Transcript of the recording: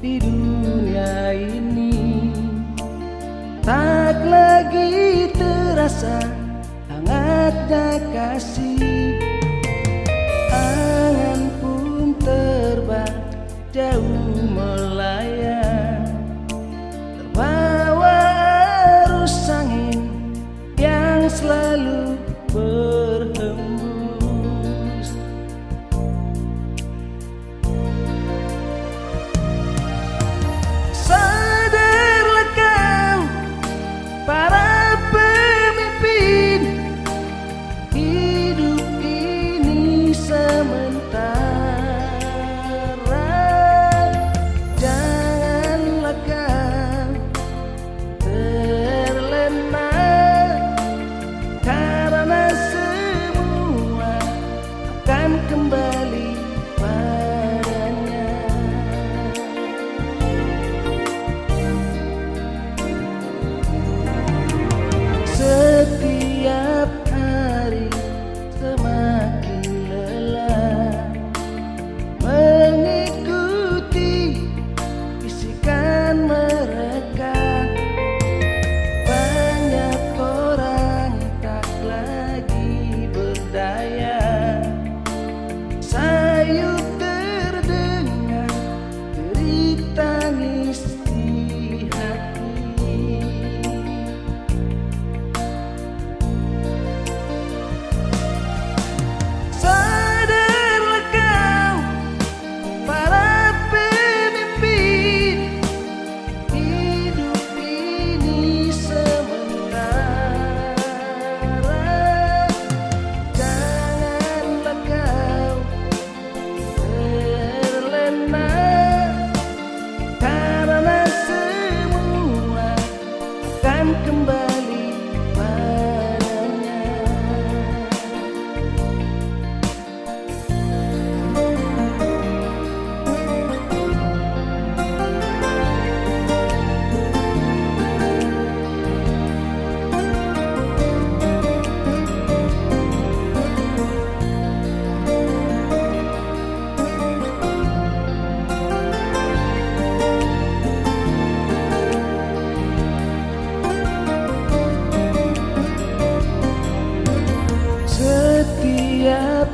di dunia ini. Tak lagi terasa hangatnya kasih. Angan pun terbang jauh melayang, terbawa arus angin yang selalu berhembus. Sadarlah kau, para pemimpin, hidup ini sementara. Janganlah kau terlena, karena semua akan kembali padanya. Setiap hari semakin lelah mengikuti bisikan mereka. Banyak orang tak lagi berdaya, sayu terdengar derit tangis di hati. Sadarlah kau, para pemimpin, hidup ini sementara. Janganlah kau terlena, karena semua akan kembali padanya. Setiap